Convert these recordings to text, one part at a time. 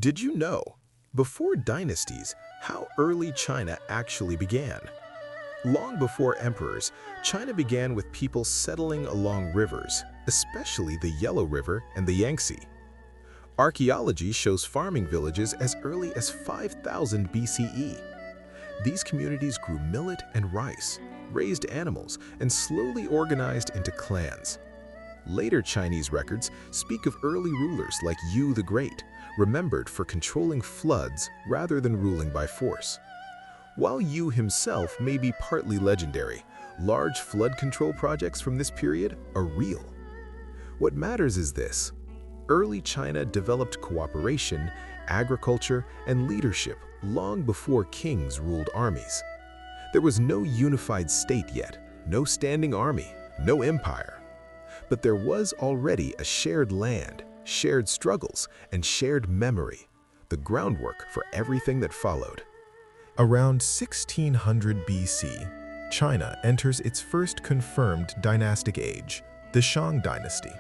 Did you know, before dynasties, how early China actually began? Long before emperors, China began with people settling along rivers, especially the Yellow River and the Yangtze. Archaeology shows farming villages as early as 5000 BCE. These communities grew millet and rice, raised animals, and slowly organized into clans. Later Chinese records speak of early rulers like Yu the Great, remembered for controlling floods rather than ruling by force. While Yu himself may be partly legendary, large flood control projects from this period are real. What matters is this: early China developed cooperation, agriculture, and leadership long before kings ruled armies. There was no unified state yet, no standing army, no empire. But there was already a shared land, shared struggles, and shared memory, the groundwork for everything that followed. Around 1600 BC, China enters its first confirmed dynastic age, the Shang dynasty.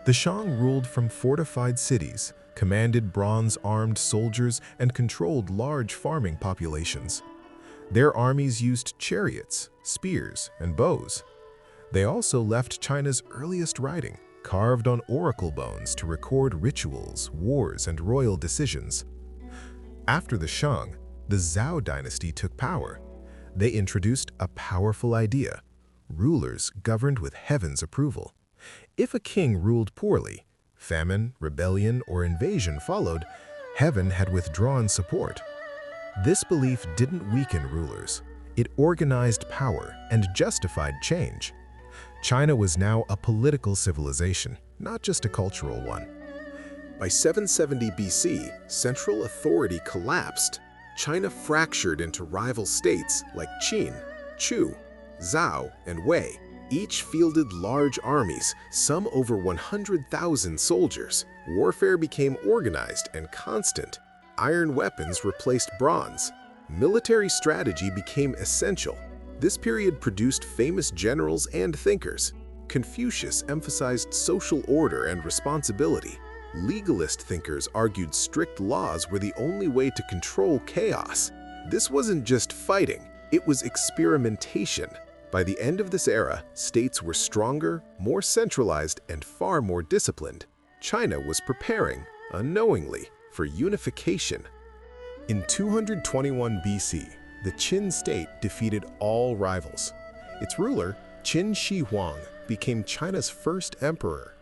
The Shang ruled from fortified cities, commanded bronze-armed soldiers, and controlled large farming populations. Their armies used chariots, spears, and bows. They also left China's earliest writing, carved on oracle bones to record rituals, wars, and royal decisions. After the Shang, the Zhou dynasty took power. They introduced a powerful idea: rulers governed with heaven's approval. If a king ruled poorly, famine, rebellion, or invasion followed, heaven had withdrawn support. This belief didn't weaken rulers. It organized power and justified change. China was now a political civilization, not just a cultural one. By 770 BC, central authority collapsed. China fractured into rival states like Qin, Chu, Zhao, and Wei. Each fielded large armies, some over 100,000 soldiers. Warfare became organized and constant. Iron weapons replaced bronze. Military strategy became essential. This period produced famous generals and thinkers. Confucius emphasized social order and responsibility. Legalist thinkers argued strict laws were the only way to control chaos. This wasn't just fighting, it was experimentation. By the end of this era, states were stronger, more centralized, and far more disciplined. China was preparing, unknowingly, for unification. In 221 BC, the Qin state defeated all rivals. Its ruler, Qin Shi Huang, became China's first emperor.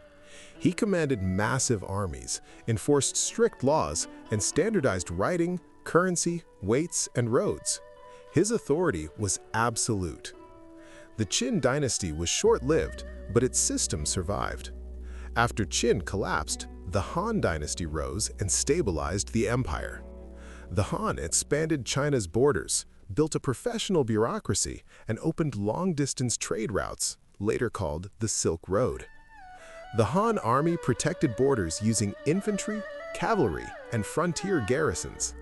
He commanded massive armies, enforced strict laws, and standardized writing, currency, weights, and roads. His authority was absolute. The Qin dynasty was short-lived, but its system survived. After Qin collapsed, the Han dynasty rose and stabilized the empire. The Han expanded China's borders, built a professional bureaucracy, and opened long-distance trade routes, later called the Silk Road. The Han army protected borders using infantry, cavalry, and frontier garrisons.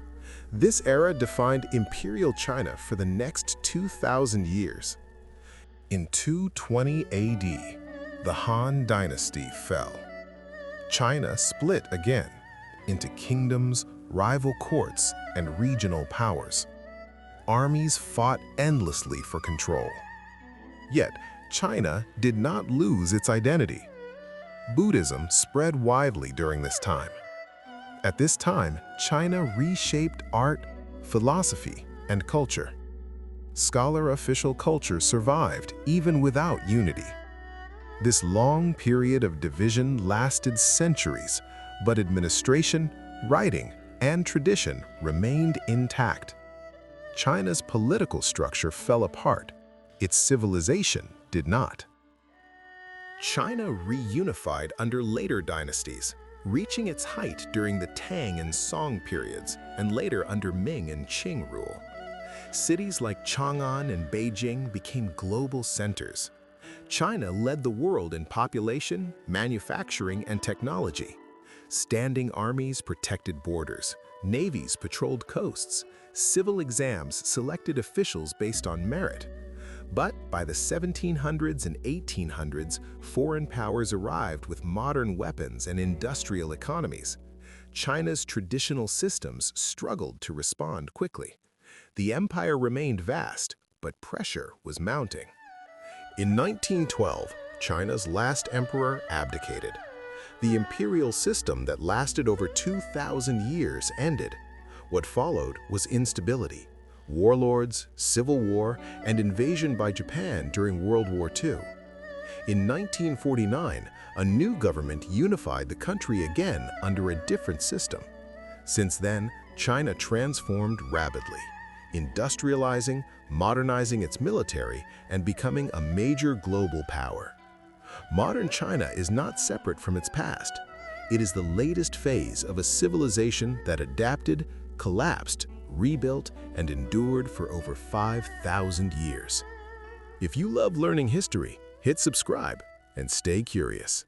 This era defined imperial China for the next 2,000 years. In 220 AD, the Han dynasty fell. China split again into kingdoms, rival courts, and regional powers. Armies fought endlessly for control. Yet, China did not lose its identity. Buddhism spread widely during this time. At this time, China reshaped art, philosophy, and culture. Scholar official culture survived even without unity. This long period of division lasted centuries, but administration, writing, and tradition remained intact. China's political structure fell apart. Its civilization did not. China reunified under later dynasties, reaching its height during the Tang and Song periods, and later under Ming and Qing rule. Cities like Chang'an and Beijing became global centers. China led the world in population, manufacturing, and technology. Standing armies protected borders, navies patrolled coasts, civil exams selected officials based on merit. But by the 1700s and 1800s, foreign powers arrived with modern weapons and industrial economies. China's traditional systems struggled to respond quickly. The empire remained vast, but pressure was mounting. In 1912, China's last emperor abdicated. The imperial system that lasted over 2,000 years ended. What followed was instability, warlords, civil war, and invasion by Japan during World War II. In 1949, a new government unified the country again under a different system. Since then, China transformed rapidly, industrializing, modernizing its military, and becoming a major global power. Modern China is not separate from its past. It is the latest phase of a civilization that adapted, collapsed, rebuilt, and endured for over 5,000 years. If you love learning history, hit subscribe and stay curious.